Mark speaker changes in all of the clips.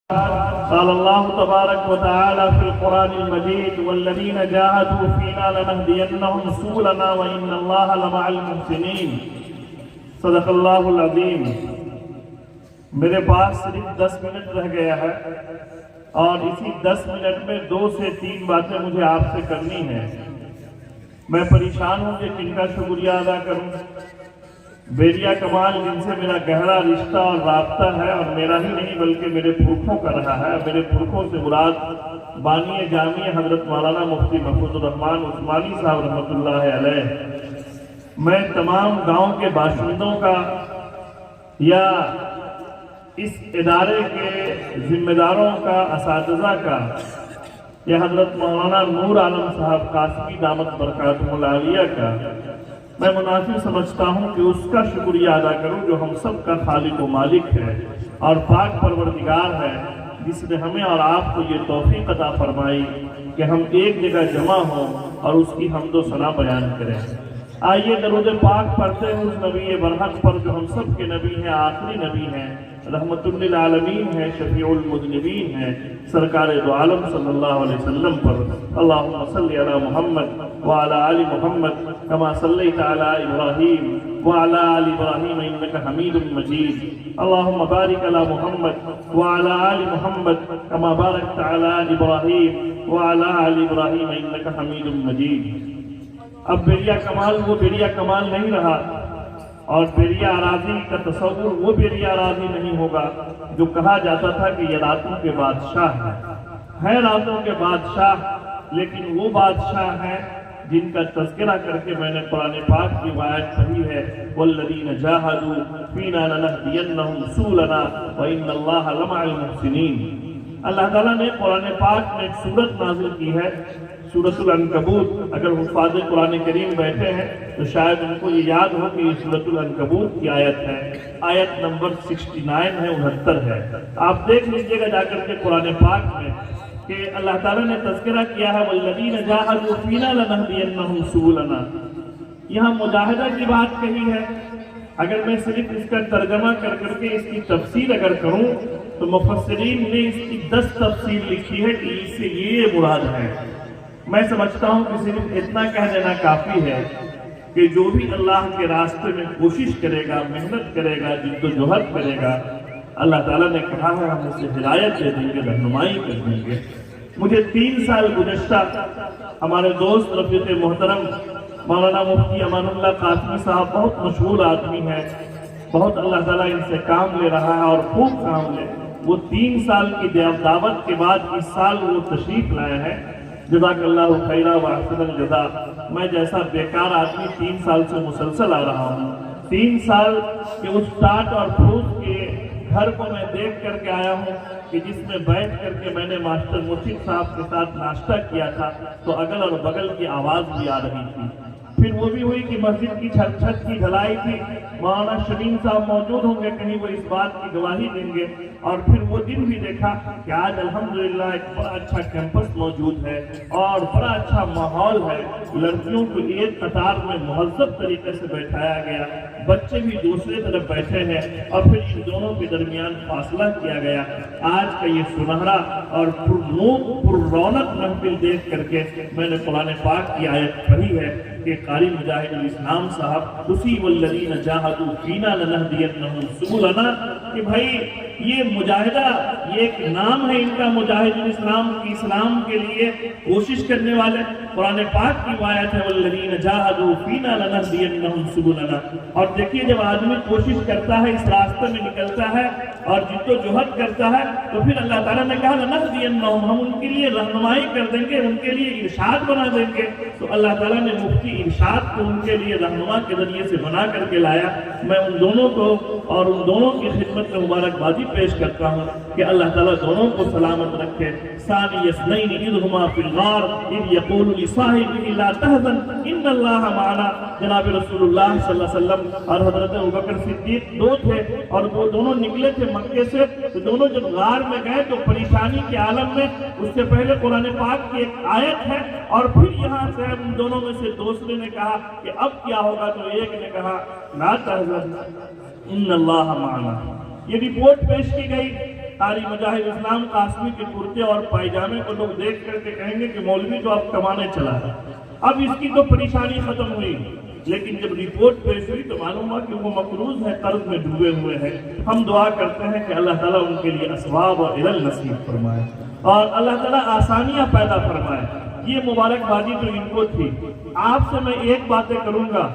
Speaker 1: قال الله تبارك وتعالى في القرآن المجيد والذين جاهدوا فينا لنهدينهم سبلنا وإن الله لمع المحسنين صدق اللہ العظیم۔ میرے پاس صرف 10 منٹ رہ گیا ہے اور اسی 10 منٹ میں 2 سے 3 باتیں مجھے آپ سے کرنی ہیں۔ میں پریشان ہوں کہ کن کا شکریہ ادا کروں۔ بیریا کمال جن سے میرا گہرا رشتہ اور رابطہ ہے، اور میرا ہی نہیں بلکہ میرے پرکھوں کا رہا ہے۔ میرے پرکھوں سے مراد بانی جامع حضرت مولانا مفتی محفوظ الرحمان عثمانی صاحب رحمۃ اللہ علیہ۔ میں تمام گاؤں کے باشندوں کا یا اس ادارے کے ذمہ داروں کا، اساتذہ کا، یا حضرت مولانا نور عالم صاحب قاسمی دامت برکاتہم العالیہ کا میں مناسب سمجھتا ہوں کہ اس کا شکریہ ادا کروں جو ہم سب کا خالق و مالک ہے اور پاک پروردگار ہے، جس نے ہمیں اور آپ کو یہ توفیق عطا فرمائی کہ ہم ایک جگہ جمع ہوں اور اس کی حمد و ثنا بیان کریں۔ آئیے درود پاک پڑھتے ہیں اس نبی برحق پر جو ہم سب کے نبی ہیں، آخری نبی ہیں، رحمت للعالمین ہیں، شفیع المذنبین ہیں، سرکار دو عالم صلی اللہ علیہ وسلم پر۔ اللہم صلی علی محمد وعلی آل محمد کما صلیت علی ابراہیم وعلی آل ابراہیم انک حمید مجید۔ اللہم بارک علی محمد وعلی آل محمد کما بارکت علی ابراہیم وعلی آل ابراہیم انک حمید مجید۔ اب بیریا کمال وہ بیریا کمال نہیں رہا، اور بیریا اراضی کا تصور وہ بیریا اراضی نہیں ہوگا جو کہا جاتا تھا کہ یہ راتوں کے بادشاہ ہے راتوں کے بادشاہ، لیکن وہ بادشاہ ہیں جن کا تذکرہ کر کے میں نے قرآن پاک کی آیت پڑھی ہے، والذین جاہدوا فینا لنہدینہم سبلنا وان اللہ لمع المحسنین۔ اللہ تعالیٰ نے قرآن پاک میں ایک سورت نازل کی ہے، سورۃ العنکبوت۔ اگر حفاظ قرآن کریم بیٹھے ہیں تو شاید ان کو یہ یاد ہو کہ یہ سورۃ العنکبوت کی آیت ہے، آیت نمبر 69 ہے، 69 ہے۔ آپ دیکھ لیجئے گا جا کر کے قرآن پاک میں کہ اللہ تعالیٰ نے تذکرہ کیا ہے والذین جاہدوا فینا لنہدینہم سبلنا۔ یہاں مجاہدہ کی بات کہی ہے۔ اگر میں صرف اس کا ترجمہ کر کے اس کی تفسیر اگر کروں تو مفسرین نے اس کی 10 تفسیر لکھی ہے کہ اس سے یہ مراد ہے۔ میں سمجھتا ہوں کہ صرف اتنا کہہ دینا کافی ہے کہ جو بھی اللہ کے راستے میں کوشش کرے گا، محنت کرے گا، جد و جہد کرے گا، اللہ تعالیٰ نے کہا ہے ہم اسے ہدایت دے دیں گے، رہنمائی کر دیں گے۔ مجھے 3 سال گزشتہ ہمارے دوست رفیق محترم مولانا مفتی امان اللہ قاسمی صاحب بہت مشہور آدمی ہیں، بہت اللہ تعالیٰ ان سے کام لے رہا ہے اور خوب کام لے۔ وہ 3 سال کی دعوت کے بعد اس سال وہ تشریف لائے ہیں۔ جزاک اللہ خیرہ و احسن الجزا۔ میں جیسا بیکار آدمی 3 سال سے مسلسل آ رہا ہوں، 3 سال کے اس ٹاٹ اور پھوس کے گھر کو میں دیکھ کر کے آیا ہوں کہ جس میں بیٹھ کر کے میں نے ماسٹر مرشد صاحب کے ساتھ ناشتہ کیا تھا تو اگل اور بغل کی آواز بھی آ رہی تھی۔ پھر وہ بھی ہوئی کہ مسجد کی چھت کی ڈھلائی تھی، مولانا شمیم صاحب موجود ہوں گے، کہیں وہ اس بات کی گواہی دیں گے۔ اور پھر وہ دن بھی دیکھا کہ آج الحمدللہ ایک بڑا اچھا کیمپس موجود ہے اور بڑا اچھا ماحول ہے، لڑکیوں کو ایک قطار میں مہذب طریقے سے بیٹھایا گیا، بچے بھی دوسرے طرف بیٹھے ہیں، اور پھر ان دونوں کے درمیان فاصلہ کیا گیا۔ آج کا یہ سنہرا اور پر رونق محفل دیکھ کر کے میں نے قرآن پاک کی آیت پڑھی ہے کہ قاری مجاہد الاسلام صاحب اسی والذین جاہدوا فینا لنہدینہم سبلنا، کہ بھائی یہ مجاہدہ، یہ ایک نام ہے ان کا، مجاہد الاسلام کی اسلام کے لیے کوشش کرنے والے۔ قرآن پاک کی آیت ہے والذین جاہدوا فینا لنہدینہم سبلنا۔ اور دیکھیے جب آدمی کوشش کرتا ہے، اس راستے میں نکلتا ہے اور جد و جہد کرتا ہے تو پھر اللہ تعالیٰ نے کہا لنہدینہم، ہم ان کے لیے رہنمائی کر دیں گے، ان کے لیے ارشاد بنا دیں گے۔ تو اللہ تعالیٰ نے مفتی ارشاد کو ان کے لیے رہنما کے ذریعے سے بنا کر کے لایا۔ میں ان دونوں کو اور ان دونوں کی خدمت میں مبارکبادی پیش کرتا ہوں کہ اللہ تعالیٰ دونوں کو سلامت رکھے۔ ثانی اثنین اذ ہما فی الغار اذ یقول لصاحبہ لا تحزن ان اللہ معنا۔ جناب رسول اللہ صلی اللہ علیہ وسلم اور حضرت ابوبکر صدیق 2 تھے، اور وہ دونوں نکلے تھے مکے سے، تو دونوں جب غار میں گئے تو پریشانی کے عالم میں اس سے پہلے قرآن پاک کی ایک آیت ہے، اور پھر یہاں سے ان دونوں میں سے دوسرے نے کہا کہ اب کیا ہوگا، تو ایک نے کہا لا تحزن ان اللہ معنا۔ یہ رپورٹ پیش کی گئی قاری مجاہد اسلام قاسمی کے کرتے اور پائجامے کو لوگ دیکھ کر کے کہیں گے کہ مولوی تو اب کمانے چلا ہے۔ اب اس کی تو پریشانی ختم ہوئی، لیکن جب رپورٹ پیش ہوئی تو معلوم ہوا کہ وہ مقروض ہے، قرض میں ڈوبے ہوئے ہیں۔ ہم دعا کرتے ہیں کہ اللہ تعالیٰ ان کے لیے اسباب اور علل نصیب فرمائے اور اللہ تعالیٰ آسانیاں پیدا فرمائے۔ یہ مبارکبادی تو ان کو تھی۔ آپ سے میں ایک باتیں کروں گا،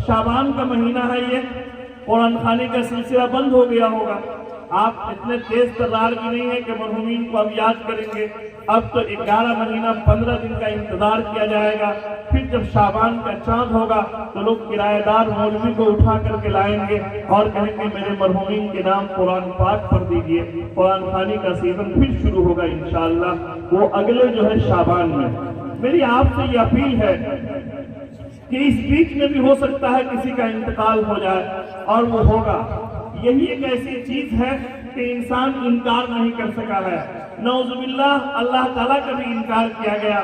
Speaker 1: شعبان کا مہینہ ہے، یہ قرآن خوانی کا سلسلہ بند ہو گیا ہوگا۔ آپ اتنے تیز ترار بھی نہیں ہے کہ مرحومین کو اب یاد کریں گے۔ اب تو 11 مہینہ 15 دن کا انتظار کیا جائے گا، پھر جب شعبان کا چاند ہوگا تو لوگ کرایہ دار مولوی کو اٹھا کر کے لائیں گے اور کہیں گے میرے مرحومین کے نام قرآن پاک پڑھ دیجئے۔ قرآن خوانی کا سیزن پھر شروع ہوگا انشاءاللہ، وہ اگلے جو ہے شعبان میں۔ میری آپ سے یہ اپیل ہے کہ اس بیچ میں بھی ہو سکتا ہے کسی کا انتقال ہو جائے، اور وہ ہوگا۔ یہی ایک ایسی چیز ہے کہ انسان انکار نہیں کر سکا ہے۔ نعوذ باللہ، اللہ تعالیٰ کا بھی انکار کیا گیا،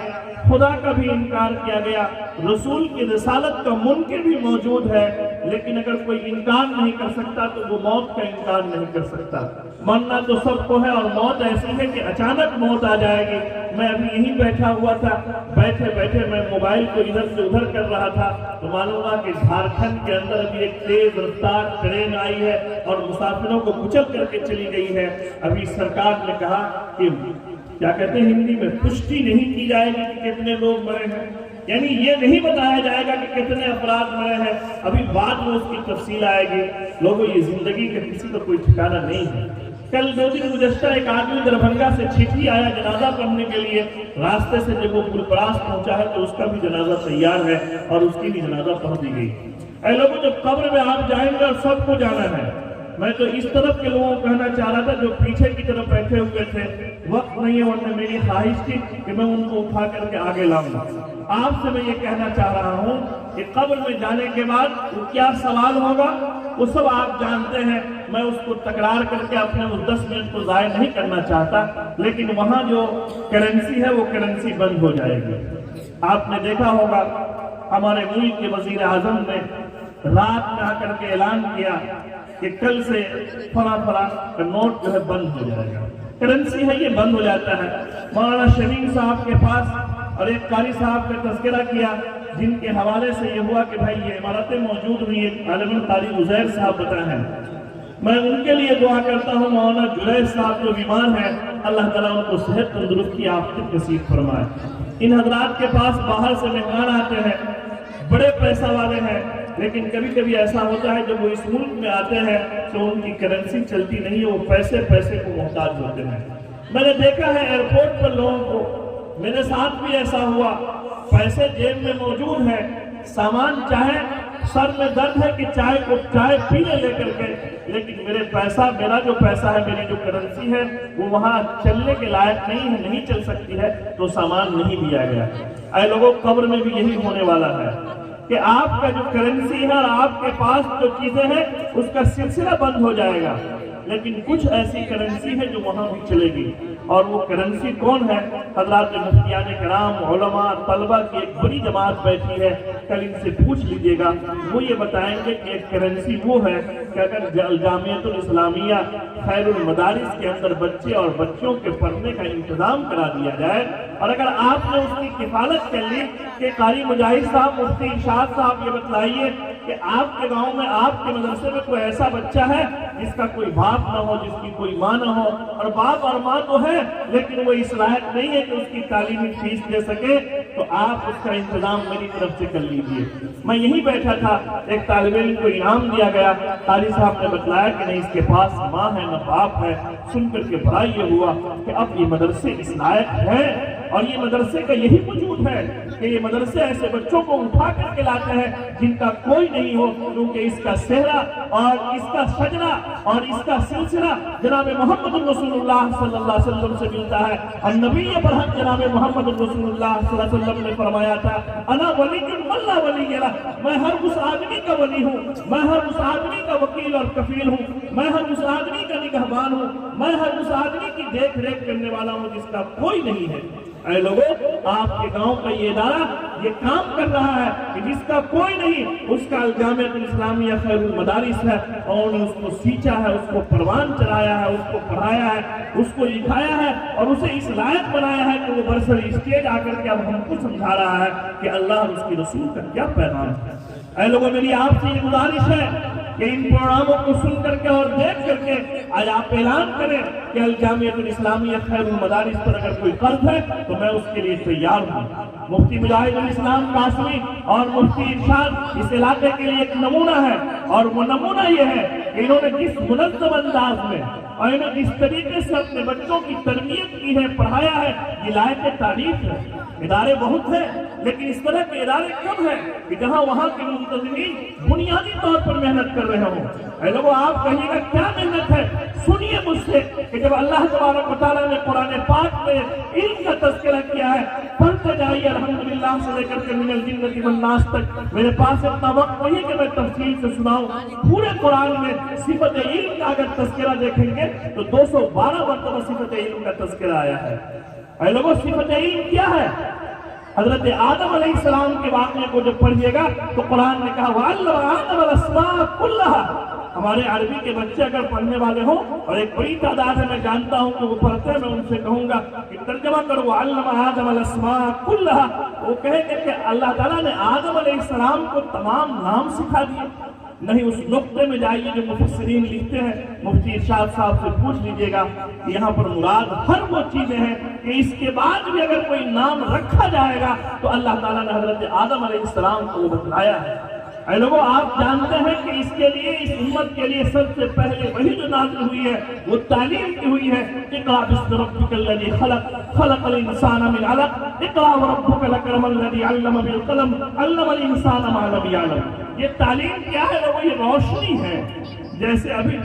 Speaker 1: خدا کا بھی انکار کیا گیا، رسول کی رسالت کا منکر بھی موجود ہے، لیکن اگر کوئی انکار نہیں کر سکتا تو وہ موت کا انکار نہیں کر سکتا۔ مرنا تو سب کو ہے، اور موت ایسی ہے کہ اچانک موت آ جائے گی۔ میں ابھی یہیں بیٹھا ہوا تھا، بیٹھے بیٹھے میں موبائل کو ادھر سے ادھر کر رہا تھا تو معلوم ہوا کہ جھارکھنڈ کے اندر ابھی ایک تیز رفتار ٹرین آئی ہے اور مسافروں کو کچل کر کے چلی گئی ہے۔ ابھی سرکار نے کہا کہ کیا کہتے ہیں ہندی میں، پشٹی نہیں کی جائے گی کہ کتنے لوگ مرے ہیں، یعنی یہ نہیں بتایا جائے گا کہ کتنے افراد مرے ہیں، ابھی بعد میں اس کی تفصیل آئے گی۔ لوگوں، یہ زندگی کا کسی کا کوئی ٹھکانہ نہیں ہے۔ کل 2 دن گزشتہ ایک آدمی دربھنگا سے چھٹی آیا جنازہ پڑھنے کے لیے، راستے سے جب وہ پلپراس پہنچا ہے تو اس کا بھی جنازہ تیار ہے اور اس کی بھی جنازہ پڑھ دی گئی۔ اے لوگوں، جب قبر میں آپ جائیں گے اور سب کو جانا ہے، میں تو اس طرف کے لوگوں کو کہنا چاہ رہا تھا جو پیچھے کی طرف بیٹھے ہوئے تھے، وقت نہیں ہے، ورنہ میری خواہش تھی کہ میں ان کو اٹھا کر کے آگے لاؤں۔ آپ سے میں یہ کہنا چاہ رہا ہوں کہ قبر میں جانے کے بعد وہ کیا سوال ہوگا وہ سب آپ جانتے ہیں، میں اس کو تکرار کر کے اپنے اس 10 منٹ کو ضائع نہیں کرنا چاہتا، لیکن وہاں جو کرنسی ہے وہ کرنسی بند ہو جائے گی۔ آپ نے دیکھا ہوگا ہمارے ملک کے وزیر اعظم نے رات میں آ کر کے اعلان کیا کہ کل سے فلاں فلاں کا نوٹ جو ہے بند ہو جائے گا، کرنسی ہے یہ بند ہو جاتا ہے۔ مولانا شمیم صاحب کے پاس اور ایک قاری صاحب کا تذکرہ کیا، جن کے حوالے سے یہ ہوا کہ بھائی یہ عمارتیں موجود ہوئی، ایک عالم قاری عزیر صاحب بتا ہیں، میں ان کے لیے دعا کرتا ہوں۔ مولانا جلیس صاحب جو بیمار ہیں، اللہ تعالیٰ ان کو صحت تندرستی عافیت نصیب فرمائے۔ ان حضرات کے پاس باہر سے مہمان آتے ہیں، بڑے پیسہ والے ہیں، لیکن کبھی کبھی ایسا ہوتا ہے جب وہ اس ملک میں آتے ہیں تو ان کی کرنسی چلتی نہیں ہے، وہ پیسے کو محتاج ہوتے ہیں۔ میں نے دیکھا ہے ایئرپورٹ پر لوگوں کو، میرے ساتھ بھی ایسا ہوا، پیسے جیب میں موجود ہیں، سامان چاہے سر میں درد ہے کہ چائے پینے لے کر کے، لیکن میرا جو پیسہ ہے، میری جو کرنسی ہے وہ وہاں چلنے کے لائق نہیں ہے، نہیں چل سکتی ہے، تو سامان نہیں دیا گیا۔ اے لوگوں، قبر میں بھی یہی ہونے والا ہے کہ آپ کا جو کرنسی ہے اور آپ کے پاس جو چیزیں ہیں اس کا سلسلہ بند ہو جائے گا، لیکن کچھ ایسی کرنسی ہے جو وہاں بھی چلے گی۔ اور وہ کرنسی کون ہے؟ حضرات مفتیان کرام، علماء، طلبہ کی ایک بڑی جماعت بیٹھی ہے، کل ان سے پوچھ لیجئے گا، وہ یہ بتائیں گے کہ ایک کرنسی وہ ہے کہ اگر جامعۃ الاسلامیہ خیر المدارس کے اندر بچے اور بچوں کے پڑھنے کا انتظام کرا دیا جائے، اور اگر آپ نے اس کی کفالت کر لی کہ قاری مجاہد صاحب، مفتی ارشاد صاحب یہ بتلائیے کہ آپ کے گاؤں میں، آپ کے مدرسے میں کوئی ایسا بچہ ہے جس کا کوئی باپ نہ ہو، جس کی کوئی ماں نہ ہو، اور باپ اور ماں تو ہے لیکن وہ اس لائق نہیں ہے کہ اس کی تعلیمی فیس دے سکے، تو آپ اس کا انتظام میری طرف سے کر لیجئے۔ میں یہی بیٹھا تھا، ایک طالب علم کو انعام دیا گیا، قاری صاحب نے بتلایا کہ نہیں اس کے پاس ماں ہے نہ باپ ہے۔ سن کر کے بڑا یہ ہوا کہ اب یہ مدرسے اس لائق ہیں، اور یہ مدرسے کا یہی وجود ہے کہ یہ مدرسے ایسے بچوں کو اٹھا کر کے لاتے ہیں جن کا کوئی نہیں ہو، کیونکہ اس کا صحرا اور اس کا شجرہ اور اس کا سلسلہ جناب محمد رسول اللہ صلی اللہ علیہ وسلم سے ملتا ہے۔ اور نبی برحق جناب محمد رسول اللہ صلی اللہ علیہ وسلم نے فرمایا تھا، انا ولی من لا ولی لہ، میں ہر اس آدمی کا ولی ہوں، میں ہر اس آدمی کا وکیل اور کفیل ہوں میں ہر اس آدمی کا نگہبان ہوں، میں ہر اس آدمی کی دیکھ ریکھ کرنے والا ہوں جس کا کوئی نہیں ہے۔ اے لوگوں، آپ کے گاؤں کا یہ ادارہ یہ کام کر رہا ہے کہ جس کا کوئی نہیں، اس کا الجامعۃ الاسلامیہ خیر المدارس ہے، اور نے اس کو سینچا ہے، اس کو پروان چڑھایا ہے، اس کو پڑھایا ہے، اس کو لکھایا ہے، اور اسے اس لائق بنایا ہے کہ وہ برسر اسٹیج آ کر کے اب ہم کو سمجھا رہا ہے کہ اللہ اور اس کی رسول کا کیا پیغام ہے۔ اے لوگوں، میری آپ سے یہ گزارش ہے کہ ان پروگراموں کو سن کر کے اور دیکھ کر کے آج آپ اعلان کریں کہ الجامعۃ الاسلامیہ خیر المدارس پر اگر کوئی قرض ہے تو میں اس کے لیے تیار ہوں۔ مفتی مجاہد الاسلام قاسمی اور مفتی ارشاد اس علاقے کے لیے ایک نمونہ ہے، اور وہ نمونہ یہ ہے کہ انہوں نے جس منظم انداز میں اور انہوں نے جس طریقے سے اپنے بچوں کی تربیت کی ہے، پڑھایا ہے، یہ لائق تعریف ہے۔ ادارے بہت ہیں، لیکن اس طرح کے ادارے کم ہیں کہ جہاں وہاں کے منتظمین بنیادی طور پر محنت کر رہے ہوں۔ اے لوگوں، آپ کہیے گا کیا محنت ہے؟ سنیے مجھ سے کہ جب اللہ تبارک و تعالیٰ نے قرآن پاک میں علم کا تذکرہ کیا ہے، پڑھتے جائیے الحمدللہ سے لے کر کے من الجنۃ والناس تک۔ میرے پاس اتنا وقت نہیں کہ میں تفصیل سے سناؤں۔ پورے قرآن میں صفت علم کا اگر تذکرہ دیکھیں گے تو 212 مرتبہ صفت علم کا تذکرہ آیا ہے۔ اے لوگوں، صفت علم کیا ہے؟ حضرت آدم علیہ السلام کے واقعے کو جب پڑھیے گا تو قرآن نے کہا وَعَلَّمَ آدَمَ الْأَسْمَاءَ كُلَّهَا۔ ہمارے عربی کے بچے اگر پڑھنے والے ہوں، اور ایک بڑی تعداد ہے، میں جانتا ہوں کہ وہ پڑھتے ہیں، میں ان سے کہوں گا کہ ترجمہ کرو وَعَلَّمَ آدَمَ الْأَسْمَاءَ كُلَّهَا۔ وہ کہیں گے کہ اللہ تعالیٰ نے آدم علیہ السلام کو تمام نام سکھا دیے۔ نہیں، اس نقطے میں جائیے جو مفسرین لکھتے ہیں، مفتی ارشاد صاحب سے پوچھ لیجئے گا کہ یہاں پر مراد ہر وہ چیزیں ہیں کہ اس کے بعد بھی اگر کوئی نام رکھا جائے گا تو اللہ تعالیٰ نے حضرت آدم علیہ السلام کو بتلایا ہے۔ اے لوگوں، آپ جانتے ہیں کہ اس کے لیے، اس امت کے لیے سب سے پہلے وہی جو نازل ہوئی ہے وہ تعلیم کی ہوئی ہے۔ اقرأ باسم ربک الذی خلق، خلق الانسان من علق، اقرأ وربک الاکرم الذی علم بالقلم، علم الانسان ما لم یعلم۔ یہ تعلیم کیا ہے لوگوں؟ یہ روشنی ہے۔ جیسے ابھی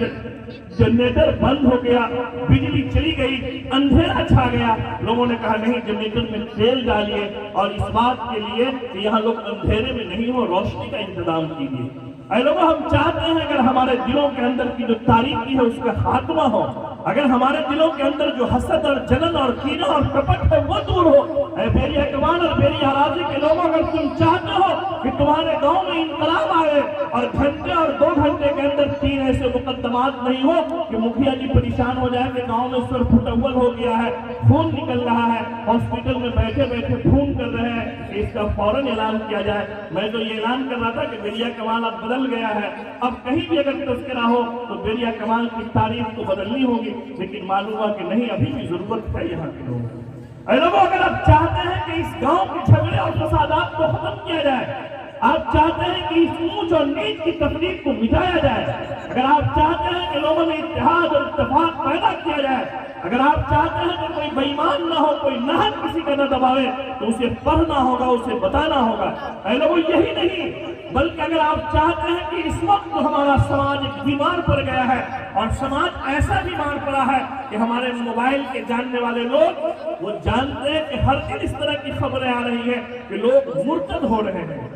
Speaker 1: جنریٹر بند ہو گیا، بجلی چلی گئی، اندھیرا چھا گیا، لوگوں نے کہا نہیں جنریٹر میں تیل ڈالیے، اور اس بات کے لیے کہ یہاں لوگ اندھیرے میں نہیں ہو، روشنی کا انتظام کیجیے۔ اے لوگوں، ہم چاہتے ہیں اگر ہمارے دلوں کے اندر کی جو تاریکی ہے اس کا خاتمہ ہو، اگر ہمارے دلوں کے اندر جو حسد اور جلن اور کینہ اور کپٹ ہے وہ دور ہو۔ اے بیری اکوان اور بیری اراضی کے لوگوں، اگر تم چاہتے ہو کہ تمہارے گاؤں میں انقلاب آئے اور گھنٹے اور 2 گھنٹے کے اندر 3 ایسے مقدمات نہیں ہو کہ مکھیا جی پریشان ہو جائے کہ گاؤں میں سر پھٹول ہو گیا ہے، خون نکل رہا ہے، ہاسپٹل میں بیٹھے بیٹھے خون کر رہے ہیں، کہ اس کا فوراً اعلان کیا جائے۔ میں تو یہ اعلان کر رہا تھا کہ بیریا کمال اب بدل گیا ہے، اب کہیں بھی اگر تذکرہ ہو تو بیریا کمال کی تاریخ تو بدلنی ہوگی، لیکن معلوم ہوا کہ نہیں، ابھی بھی ضرورت ہے یہاں کے لوگوں کو۔ اے لوگوں، اگر آپ چاہتے ہیں کہ اس گاؤں کے جھگڑے اور فسادات کو ختم کیا جائے، آپ چاہتے ہیں کہ اس اونچ اور نیچ کی تفریق کو مٹایا جائے، اگر آپ چاہتے ہیں کہ لوگوں میں اتحاد اور اتفاق پیدا کیا جائے، اگر آپ چاہتے ہیں کہ کوئی بے ایمان نہ ہو، کوئی نہت کسی کا نہ دباوے، تو اسے پڑھنا ہوگا، اسے بتانا ہوگا۔ اے لوگوں، یہی نہیں بلکہ اگر آپ چاہتے ہیں کہ اس وقت ہمارا سماج ایک بیمار پڑ گیا ہے، اور سماج ایسا بیمار پڑا ہے کہ ہمارے موبائل کے جاننے والے لوگ وہ جانتے ہیں کہ ہر دن اس طرح کی خبریں آ رہی ہیں کہ لوگ مرتد ہو رہے ہیں،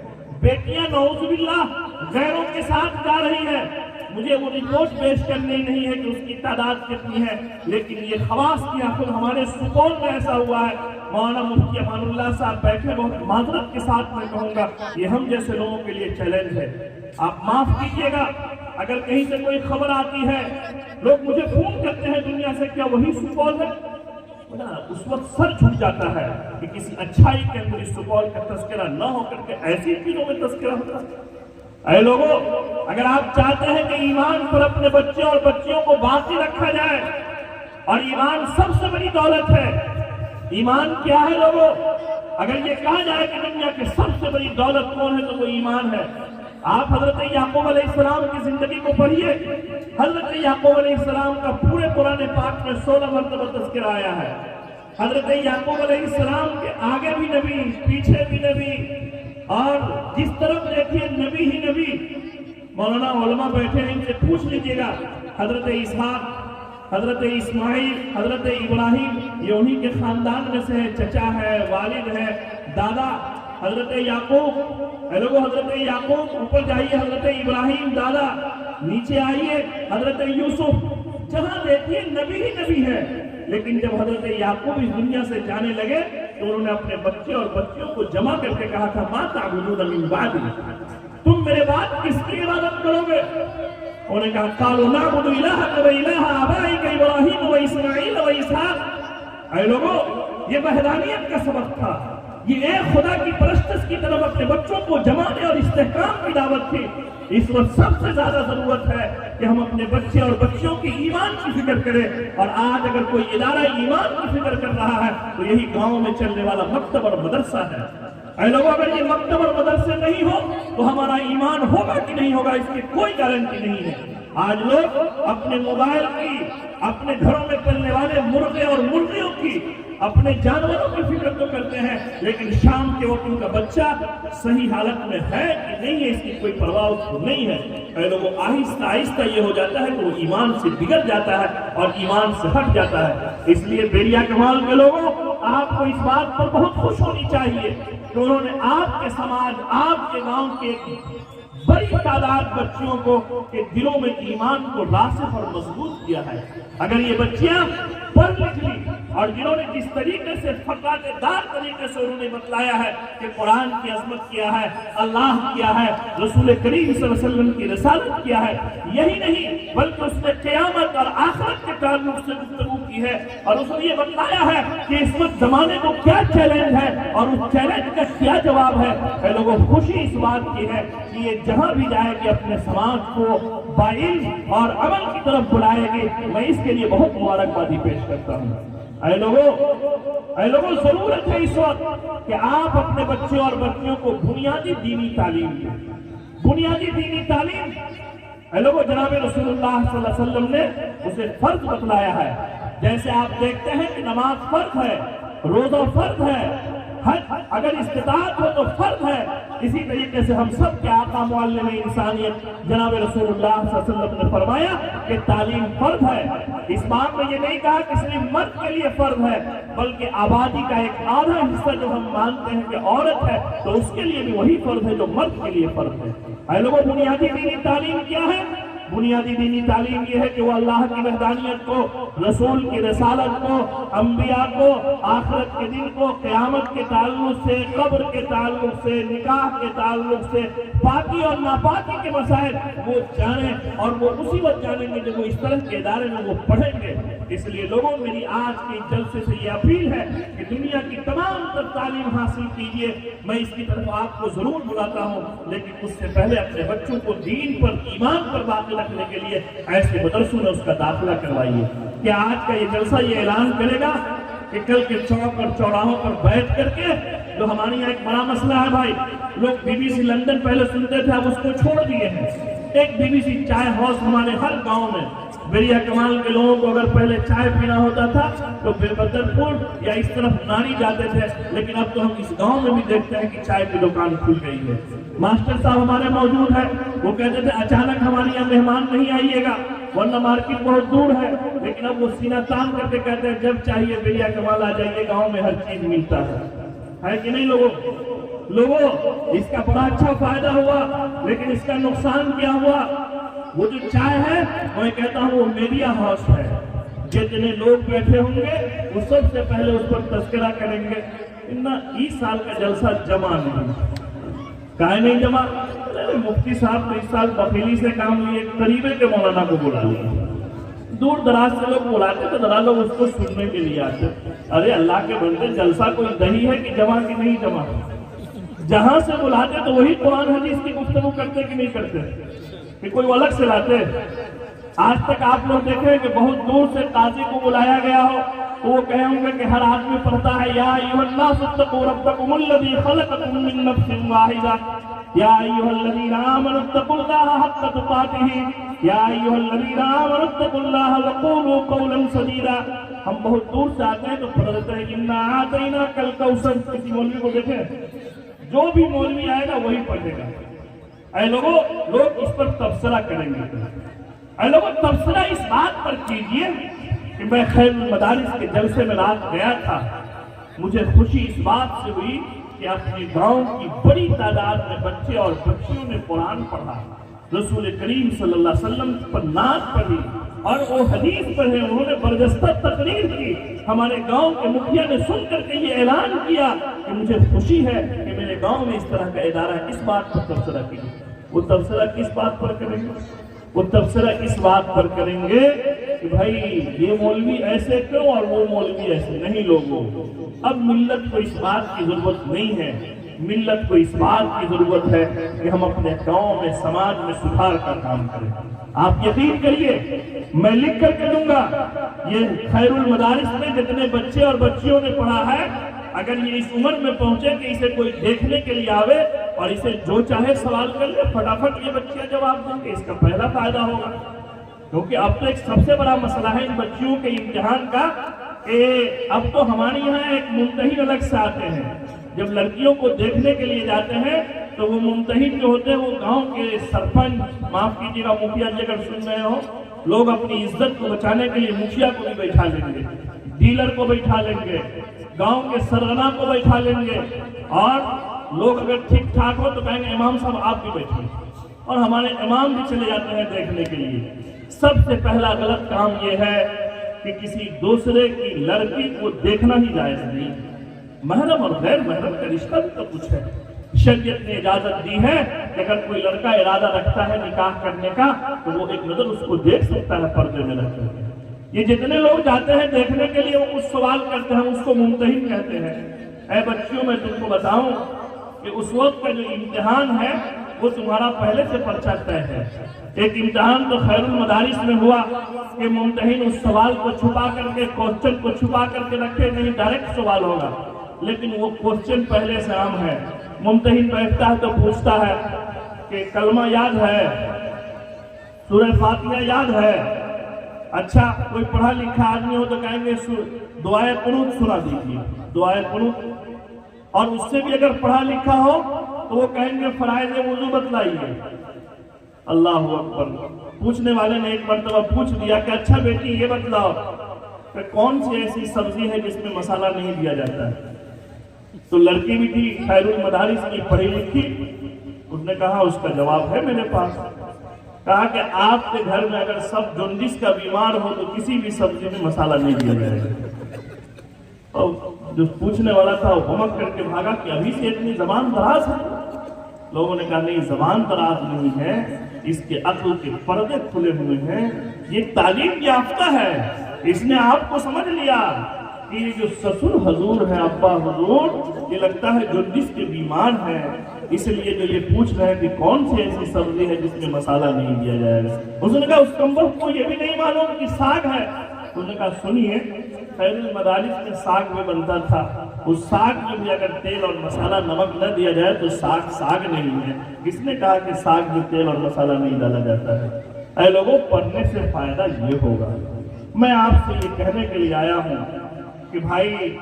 Speaker 1: بیٹیاں نعوذ باللہ غیروں کے ساتھ جا رہی ہیں۔ مجھے وہ رپورٹ پیش کرنی نہیں ہے کہ اس کی تعداد کتنی ہے، لیکن یہ خواص کیا خود ہمارے سپول میں ایسا ہوا ہے۔ مولانا مفتی امان اللہ صاحب بیٹھے، بہت معذرت کے ساتھ میں کہوں گا یہ ہم جیسے لوگوں کے لیے چیلنج ہے، آپ معاف کیجیے گا اگر کہیں سے کوئی خبر آتی ہے، لوگ مجھے فون کرتے ہیں دنیا سے، کیا وہی سپول ہے؟ اس وقت سر جھک جاتا ہے کہ کسی اچھائی کے اندر اس سپول کا تذکرہ نہ ہو کر کے ایسی چیزوں میں تذکرہ ہوتا ہے۔ اے لوگوں، اگر آپ چاہتے ہیں کہ ایمان پر اپنے بچے اور بچیوں کو باقی رکھا جائے، اور ایمان سب سے بڑی دولت ہے، ایمان کیا ہے لوگوں؟ اگر یہ کہا جائے کہ دنیا کی سب سے بڑی دولت کون ہے تو وہ ایمان ہے۔ آپ حضرت یعقوب علیہ السلام کی زندگی کو پڑھیے، حضرت یعقوب علیہ السلام کا پورے قرآن پاک میں 16 مرتبہ تذکرہ آیا ہے۔ حضرت یعقوب علیہ السلام کے آگے بھی نبی، پیچھے بھی نبی، اور جس طرف دیکھیے نبی ہی نبی۔ مولانا علماء بیٹھے ہیں، ان سے پوچھ لیجئے گا، حضرت اسحاق، حضرت اسماعیل، حضرت ابراہیم، یہ انہی کے خاندان میں سے ہے، چچا ہے، والد ہے، دادا حضرت یعقوب۔ اے لوگوں، حضرت یعقوب اوپر جائیے، حضرت ابراہیم دادا، نیچے آئیے حضرت یوسف جہاں دیکھیے نبی ہی نبی ہے، لیکن جب حضرت یعقوب اس دنیا سے جانے لگے تو انہوں نے اپنے بچے اور بچیوں کو جمع کر کے کہا تھا ما تعبدون من بعدی، تم میرے بعد کس کی عبادت کرو گے؟ انہوں نے کہا قالوا نعبد الہک و الہ آبائک ابراہیم و اسماعیل و اسحاق۔ اے لوگوں، یہ وحدانیت کا سبق تھا، یہ ایک خدا کی پرستش کی طرف اپنے بچوں کو جمانے اور استحکام کی دعوت تھی۔ اس وقت سب سے زیادہ ضرورت ہے کہ ہم اپنے بچے اور بچیوں کی ایمان کی فکر کریں، اور آج اگر کوئی ادارہ ایمان کی فکر کر رہا ہے تو یہی گاؤں میں چلنے والا مکتب اور مدرسہ ہے۔ اے لوگوں، اگر یہ مکتب اور مدرسے نہیں ہو تو ہمارا ایمان ہوگا کہ نہیں ہوگا اس کی کوئی گارنٹی نہیں ہے۔ آج لوگ اپنے موبائل کی، اپنے گھروں میں پلنے والے مرغے اور مرغیوں کی، اپنے جانوروں کی فکر تو کرتے ہیں، لیکن شام کے وقت ان کا بچہ صحیح حالت میں ہے کہ نہیں ہے اس کی کوئی پرواہ اس کو نہیں ہے۔ اے لوگوں، آہستہ آہستہ یہ ہو جاتا ہے کہ وہ ایمان سے بگڑ جاتا ہے اور ایمان سے ہٹ جاتا ہے۔ اس لیے بیریا کمال کے لوگوں، آپ کو اس بات پر بہت خوش ہونی چاہیے کہ انہوں نے آپ کے سماج، آپ کے گاؤں کے بڑی تعداد بچیوں کو کے دلوں میں ایمان کو راسخ اور مضبوط کیا ہے۔ اگر یہ بچیاں پڑھ لکھ لی اور جنہوں نے جس طریقے سے فقاقہ دار طریقے سے انہوں نے بتلایا ہے کہ قرآن کی عظمت کیا ہے، اللہ کیا ہے، رسول کریم صلی اللہ علیہ وسلم کی رسالت کیا ہے، یہی نہیں بلکہ اس نے قیامت اور آخرت کے تعلق سے گفتگو کی ہے، اور اس نے یہ بتلایا ہے کہ اس وقت زمانے کو کیا چیلنج ہے اور اس چیلنج کا کیا جواب ہے۔ اے لوگوں، خوشی اس بات کی ہے کہ یہ جہاں بھی جائے گی اپنے سماج کو باعلم اور عمل کی طرف بلائے گی۔ میں اس کے لیے بہت مبارکبادی پیش کرتا ہوں۔ اے لوگوں، ضرورت ہے اس وقت کہ آپ اپنے بچے اور بچیوں کو بنیادی دینی تعلیم دیں، بنیادی دینی تعلیم۔ اے لوگوں، جناب رسول اللہ صلی اللہ علیہ وسلم نے اسے فرض بتلایا ہے۔ جیسے آپ دیکھتے ہیں کہ نماز فرض ہے، روزہ فرض ہے، حج اگر استطاعت ہو تو فرض ہے، اسی طریقے سے ہم سب کے آقا معلم انسانیت جناب رسول اللہ صلی اللہ علیہ وسلم نے فرمایا کہ تعلیم فرض ہے۔ اس بات میں یہ نہیں کہا کہ صرف مرد کے لیے فرض ہے، بلکہ آبادی کا ایک آدھا حصہ جو ہم مانتے ہیں کہ عورت ہے تو اس کے لیے بھی وہی فرض ہے جو مرد کے لیے فرض ہے۔ اے لوگوں، بنیادی دینی تعلیم کیا ہے؟ بنیادی دینی تعلیم یہ ہے کہ وہ اللہ کی وحدانیت کو، رسول کی رسالت کو، انبیاء کو، آخرت کے دن کو، قیامت کے تعلق سے، قبر کے تعلق سے، نکاح کے تعلق سے، پاکی اور ناپاکی کے مسائل وہ جانیں، اور وہ اسی وقت جانیں گے جب وہ اس طرح کے ادارے میں وہ پڑھیں گے۔ اس لیے لوگوں، میری آج کے جلسے سے یہ اپیل ہے کہ دنیا کی تمام تر تعلیم حاصل کیجیے۔ میں اس کی طرف آپ کو ضرور بلاتا ہوں، لیکن اس سے پہلے اپنے بچوں کو دین پر، ایمان پر باقی رکھنے کے لیے ایسے مدرسوں میں اس کا داخلہ کروائیے کہ آج کا یہ جلسہ یہ اعلان کرے گا کہ کل کے چوک اور چوراہوں پر بیٹھ کر کے، جو ہمارے یہاں ایک بڑا مسئلہ ہے بھائی، لوگ بی بی سی لندن پہلے سنتے تھے، اب اس کو چھوڑ دیے ہیں۔ ایک بی بی سی چائے ہاؤس ہمارے ہر گاؤں میں، بیریا کمال کے لوگوں کو اگر پہلے چائے پینا ہوتا تھا تو بدرپور یا اس طرف ناری جاتے تھے، لیکن اب تو ہم اس گاؤں میں بھی دیکھتے ہیں کہ چائے کی دکان کھل گئی ہے۔ ماسٹر صاحب ہمارے موجود ہیں، وہ کہتے تھے اچانک ہمارے یہاں مہمان نہیں آئیے گا ورنہ مارکیٹ بہت دور ہے، لیکن اب وہ سینہ تان کر کے کہتے ہیں جب چاہیے بیریا کمال آ جائیے، گاؤں میں ہر چیز ملتا ہے کہ نہیں؟ لوگوں، اس کا بڑا اچھا فائدہ ہوا، لیکن اس کا نقصان کیا ہوا؟ وہ جو چائے ہے میں کہتا ہوں وہ میڈیا ہاؤس ہے، جتنے لوگ بیٹھے ہوں گے وہ سب سے پہلے اس پر تذکرہ کریں گے، 20 سال کا جلسہ جمع نہیں، کائے نہیں جمع؟ مفتی صاحب نے اس سال بخیلی سے کام لیے، قریبے کے مولانا کو بلا لیا، دور دراز سے لوگ بلاتے تو ذرا لوگ اس کو سننے کے لیے آتے۔ ارے اللہ کے بندے، جلسہ کوئی دہی ہے کہ جمع کی نہیں جمع؟ جہاں سے بلاتے تو وہی قرآن حدیث کی گفتگو کرتے کہ نہیں کرتے کہ کوئی وہ الگ سے لاتے؟ آج تک آپ لوگ دیکھیں کہ بہت دور سے قاضی کو بلایا گیا ہو تو وہ کہے ہوں گے کہ ہر آدمی پڑھتا ہے یا ایھا الناس اتقوا ربکم الذی خلقکم من نفس واحدہ یا ایھا الذین آمنوا اتقوا اللہ حق تقاتہ یا ایھا الذین آمنوا اتقوا اللہ وقولوا قولا سدیدا۔ ہم بہت دور سے آتے ہیں تو پڑھ لیتے ہیں انا اعطیناک الکوثر، کسی مولوی کو دیکھیں، جو بھی مولوی آئے گا وہی پڑھے گا۔ اے لوگوں، لوگ اس پر تبصرہ کریں گے۔ اے لوگوں، تبصرہ اس بات پر کیجئے کہ میں خیر المدارس کے جلسے میں رات گیا تھا، مجھے خوشی اس بات سے ہوئی کہ اپنے گاؤں کی بڑی تعداد میں بچے اور بچیوں نے قرآن پڑھا، رسول کریم صلی اللہ علیہ وسلم پر نعت پڑھی اور وہ حدیث پڑھے، انہوں نے برجستہ تقریر کی۔ ہمارے گاؤں کے مکھیا نے سن کر کے یہ اعلان کیا کہ مجھے خوشی ہے کہ میرے گاؤں میں اس طرح کا ادارہ ہے۔ اس بات پر تبصرہ کیا۔ وہ تبصرہ کس بات پر کریں گے؟ وہ تبصرہ اس بات پر کریں گے کہ بھائی یہ مولوی ایسے کیوں اور وہ مولوی ایسے نہیں۔ لوگوں اب ملت کو اس بات کی ضرورت نہیں ہے، ملت کو اس بات کی ضرورت ہے کہ ہم اپنے گاؤں میں سماج میں سدھار کا کام کریں۔ آپ یقین کریے، میں لکھ کر کے دوں گا، یہ خیر المدارس میں جتنے بچے اور بچیوں نے پڑھا ہے، اگر یہ اس عمر میں پہنچے کہ اسے کوئی دیکھنے کے لیے آوے اور اسے جو چاہے سوال کر لے، فٹافٹ یہ بچیاں جواب دیں گے، اس کا پہلا فائدہ ہوگا۔ کیونکہ اب تو ایک سب سے بڑا مسئلہ ہے ان بچیوں کے امتحان کا کہ اب تو ہمارے یہاں ایک ممتحن الگ سے آتے ہیں۔ جب لڑکیوں کو دیکھنے کے لیے جاتے ہیں تو وہ ممتحن جو ہوتے ہیں وہ گاؤں کے سرپنچ، معاف کیجیے گا مکھیا جی اگر سن رہے ہو، لوگ اپنی عزت کو بچانے کے لیے مکھیا کو بھی بیٹھا لیں گے، ڈیلر کو بیٹھا لیں گے، گاؤں کے سرغنہ کو بیٹھا لیں گے، اور لوگ اگر ٹھیک ٹھاک ہو تو کہیں گے امام صاحب آپ بھی بیٹھیں، اور ہمارے امام بھی چلے جاتے ہیں دیکھنے کے لیے۔ سب سے پہلا غلط کام یہ ہے کہ کسی دوسرے کی لڑکی کو دیکھنا ہی جائز نہیں۔ محرم اور غیر محرم کا رشتہ بھی تو کچھ ہے۔ شریعت نے اجازت دی ہے کہ اگر کوئی لڑکا ارادہ رکھتا ہے نکاح کرنے کا تو وہ ایک نظر اس کو دیکھ سکتا ہے پردے میں رکھ کر۔ یہ جتنے لوگ جاتے ہیں دیکھنے کے لیے وہ کچھ سوال کرتے ہیں، اس کو ممتحن کہتے ہیں۔ اے بچیوں میں تم کو بتاؤں کہ اس وقت کا جو امتحان ہے وہ تمہارا پہلے سے پرچہ طے ہے۔ ایک امتحان تو خیر المدارس میں ہوا کہ ممتحن اس سوال کو چھپا کر کے، کوسچن کو چھپا کر کے رکھے نہیں، ڈائریکٹ سوال ہوگا، لیکن وہ کوسچن پہلے سے عام ہے۔ ممتحن بیٹھتا ہے تو پوچھتا ہے کہ کلمہ یاد ہے، سورہ فاتحہ یاد ہے؟ اچھا کوئی پڑھا لکھا آدمی ہو تو کہیں گے دعائے قنوت سنا دیجیے، دعائے قنوت۔ اور اس سے بھی اگر پڑھا لکھا ہو تو وہ کہیں گے فرائض وضو بتلائیے۔ اللہ اکبر۔ پوچھنے والے نے ایک مرتبہ پوچھ دیا کہ اچھا بیٹی یہ بتلاؤ کہ کون سی ایسی سبزی ہے جس میں مسالہ نہیں دیا جاتا ہے؟ تو لڑکی بھی تھی خیر المدارس کی، پڑھی لکھی، اس نے کہا اس کا جواب ہے میرے پاس۔ کہا کہ آپ کے گھر میں اگر سب جونڈس کا بیمار ہو تو کسی بھی سبزی میں مسالہ نہیں دیا جائے گا۔ اور جو پوچھنے والا تھا وہ بھمک کر کے بھاگا کہ ابھی سے اتنی زبان دراز ہے۔ لوگوں نے کہا نہیں، زبان دراز نہیں ہے، اس کے عقل کے پردے کھلے ہوئے ہیں، یہ تعلیم یافتہ ہے، اس نے آپ کو سمجھ لیا کہ یہ جو سسر حضور ہے، ابا حضور، یہ لگتا ہے جونڈس کے بیمار ہیں، اس لیے جو یہ پوچھ رہے ہیں کہ کون سی ایسی سبزی ہے جس میں مسالہ نہیں دیا جائے گا۔ اس نے کہا اس کمبخت کو یہ بھی نہیں معلوم کہ ساگ ہے۔ اس نے کہا سنیے، خیر المدارس میں ساگ میں بنتا تھا، اس ساگ میں بھی اگر تیل اور مسالہ نمک نہ دیا جائے تو ساگ ساگ نہیں ہے۔ کس نے کہا کہ ساگ میں تیل اور مسالہ نہیں ڈالا جاتا ہے؟ اے لوگوں، پڑھنے سے فائدہ یہ ہوگا۔ میں آپ سے یہ کہنے کے لیے آیا ہوں کہ بھائی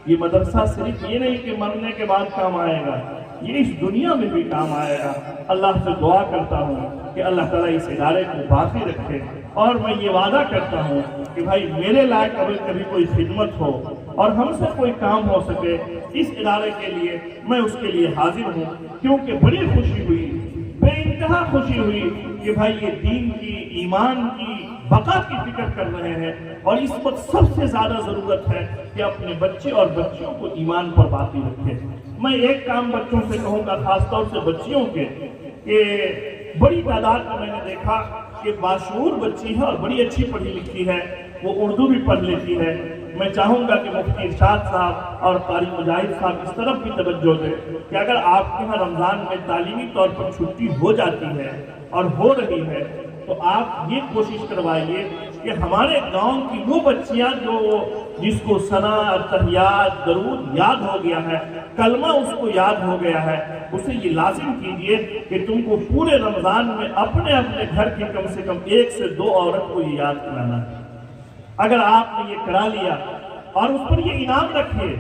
Speaker 1: یہ مدرسہ صرف یہ نہیں کہ مرنے کے بعد کام آئے گا، یہ اس دنیا میں بھی کام آئے گا۔ اللہ سے دعا کرتا ہوں کہ اللہ تعالیٰ اس ادارے کو باقی رکھے، اور میں یہ وعدہ کرتا ہوں کہ بھائی میرے لائق اگر کبھی کوئی خدمت ہو اور ہم سے کوئی کام ہو سکے اس ادارے کے لیے، میں اس کے لیے حاضر ہوں، کیونکہ بڑی خوشی ہوئی، بے انتہا خوشی ہوئی کہ بھائی یہ دین کی، ایمان کی بقا کی فکر کر رہے ہیں، اور اس وقت سب سے زیادہ ضرورت ہے کہ اپنے بچے اور بچیوں کو ایمان پر باقی رکھے۔ میں ایک کام بچوں سے کہوں گا، خاص طور سے بچیوں کے، کہ بڑی تعداد میں نے دیکھا کہ باشعور بچی ہے اور بڑی اچھی پڑھی لکھی ہے، وہ اردو بھی پڑھ لیتی ہے۔ میں چاہوں گا کہ مفتی ارشاد صاحب اور قاری مجاہد صاحب اس طرف بھی توجہ دیں کہ اگر آپ کے یہاں رمضان میں تعلیمی طور پر چھٹی ہو جاتی ہے اور ہو رہی ہے تو آپ یہ کوشش کروائیے کہ ہمارے گاؤں کی وہ بچیاں جس کو ثنا، تحیات، درود یاد ہو گیا ہے، کلمہ اس کو یاد ہو گیا ہے، اسے یہ لازم کیجئے کہ تم کو پورے رمضان میں اپنے اپنے گھر کی کم سے کم 1 سے 2 عورت کو یہ یاد کرانا ہے۔ اگر آپ نے یہ کرا لیا اور اس پر یہ انعام رکھیے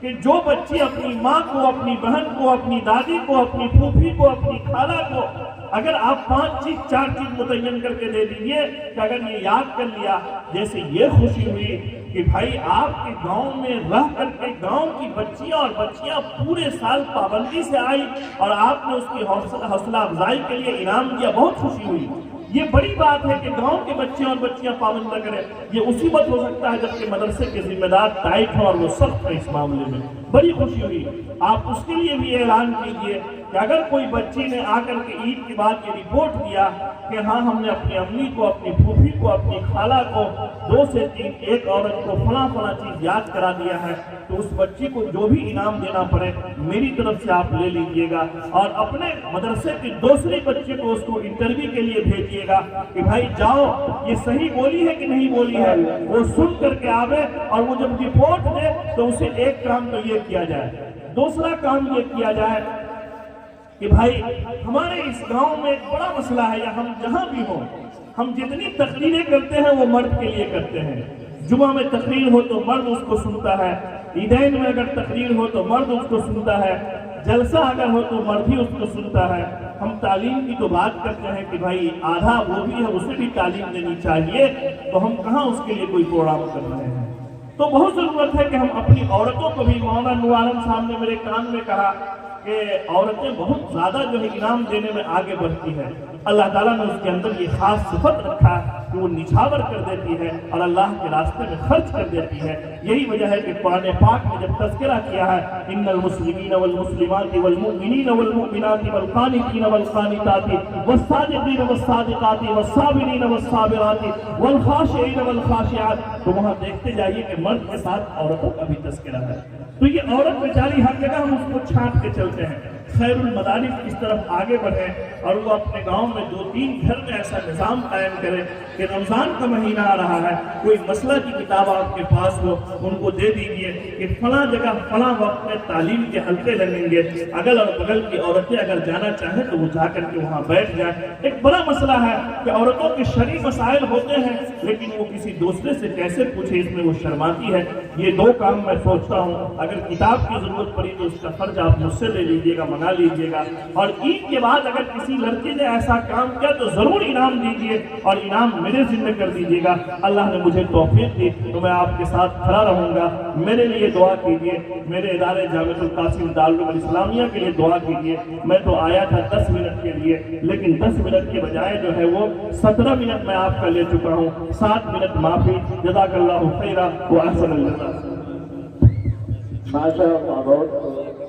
Speaker 1: کہ جو بچی اپنی ماں کو، اپنی بہن کو، اپنی دادی کو، اپنی پھوپھی کو، اپنی خالہ کو اگر آپ 5 چیز 4 چیز متعین کر کے دے دیجئے کہ اگر یہ یاد کر لیا، جیسے یہ خوشی ہوئی کہ بھائی آپ کے گاؤں میں رہ کر کے گاؤں کی بچیاں پورے سال پابندی سے آئی اور آپ نے اس کی حوصلہ افزائی کے لیے انعام دیا، بہت خوشی ہوئی۔ یہ بڑی بات ہے کہ گاؤں کے بچے اور بچیاں پابند نہ کریں۔ یہ اسی وقت ہو سکتا ہے جبکہ مدرسے کے ذمہ دار ٹائٹ ہوں اور وہ سخت ہیں اس معاملے میں۔ بڑی خوشی ہوئی۔ آپ اس کے لیے بھی اعلان کیجئے کہ اگر کوئی بچی نے آ کر کے عید کے بعد یہ رپورٹ دیا کہ ہاں ہم نے اپنی امی کو، اپنی پھوپھی کو، اپنی خالہ کو 2 سے 3 ایک عورت کو فلاں چیز یاد کرا دیا ہے، تو اس بچی کو جو بھی انعام دینا پڑے میری طرف سے آپ لے لیجئے گا، اور اپنے مدرسے کی دوسری بچی کو اس کو انٹرویو کے لیے بھیجیے گا کہ بھائی جاؤ یہ صحیح بولی ہے کہ نہیں بولی ہے، وہ سن کر کے آوے، اور وہ جب رپورٹ دے تو اسے ایک کام تو یہ کیا جائے، دوسرا کام یہ کیا جائے کہ بھائی ہمارے اس گاؤں میں ایک بڑا مسئلہ ہے، یا ہم جہاں بھی ہوں، ہم جتنی تقریریں کرتے ہیں وہ مرد کے لیے کرتے ہیں۔ جمعہ میں تقریر ہو تو مرد اس کو سنتا ہے، عیدین میں اگر تقریر ہو تو مرد اس کو سنتا ہے، جلسہ اگر ہو تو مرد ہی اس کو سنتا ہے۔ ہم تعلیم کی تو بات کرتے ہیں کہ بھائی آدھا وہ بھی ہے، اسے بھی تعلیم دینی چاہیے، تو ہم کہاں اس کے لیے کوئی پروگرام کر رہے ہیں؟ تو بہت ضرورت ہے کہ ہم اپنی عورتوں کو بھی، مولانا نور عالم صاحب نے میرے کان میں کہا کہ عورتیں بہت زیادہ جو ہے انعام دینے میں آگے بڑھتی ہیں۔ اللہ تعالیٰ نے اس کے اندر یہ خاص صفت رکھا کہ وہ نچھاور کر دیتی ہے اور اللہ کے راستے میں خرچ کر دیتی ہے۔ یہی وجہ ہے کہ قرآن پاک نے جب تذکرہ کیا ہے ان المسلمین والمسلمات والمؤمنین والمؤمنات والقانتین والقانتات والصادقین والصادقات والصابرین والصابرات والخاشعین والخاشعات، تو وہاں دیکھتے جائیے کہ مرد کے ساتھ عورتوں کا بھی تذکرہ ہے۔ تو یہ عورت بیچاری ہر جگہ ہم اس کو چھانٹ کے چلتے ہیں۔ خیر المدارس اس طرف آگے بڑھے اور وہ اپنے گاؤں میں 2-3 گھر میں ایسا نظام قائم کرے کہ رمضان کا مہینہ آ رہا ہے، کوئی مسئلہ کی کتاب آپ کے پاس ہو ان کو دے دیجئے کہ فلاں جگہ فلاں وقت میں تعلیم کے حلقے لگیں گے، اگل اور بغل کی عورتیں اگر جانا چاہیں تو وہ جا کر کے وہاں بیٹھ جائیں۔ ایک بڑا مسئلہ ہے کہ عورتوں کے شرعی مسائل ہوتے ہیں لیکن وہ کسی دوسرے سے کیسے پوچھے، اس میں وہ شرماتی ہے۔ یہ 2 کام میں سوچتا ہوں اگر کتاب کی ضرورت پڑی تو اس کا فرض آپ مجھ سے لے لیجئے گا، منگا لیجئے گا، اور عید کے بعد اگر کسی لڑکی نے ایسا کام کیا تو ضرور انعام دیجئے اور انعام میرے ذمہ کر دیجئے گا۔ اللہ نے مجھے توفیق دی تو میں آپ کے ساتھ کھڑا رہوں گا۔ میرے لیے دعا کیجئے، میرے ادارے جامعۃ القاسم دارالعلوم الاسلامیہ کے لیے دعا کیجئے۔ میں تو آیا تھا 10 منٹ کے لیے، لیکن 10 منٹ کے بجائے جو ہے وہ 17 منٹ میں آپ کا لے چکا ہوں، 7 منٹ معافی۔ جزاک اللہ خیرا و احسن الجزاء۔
Speaker 2: ماشاء اللہ، بہت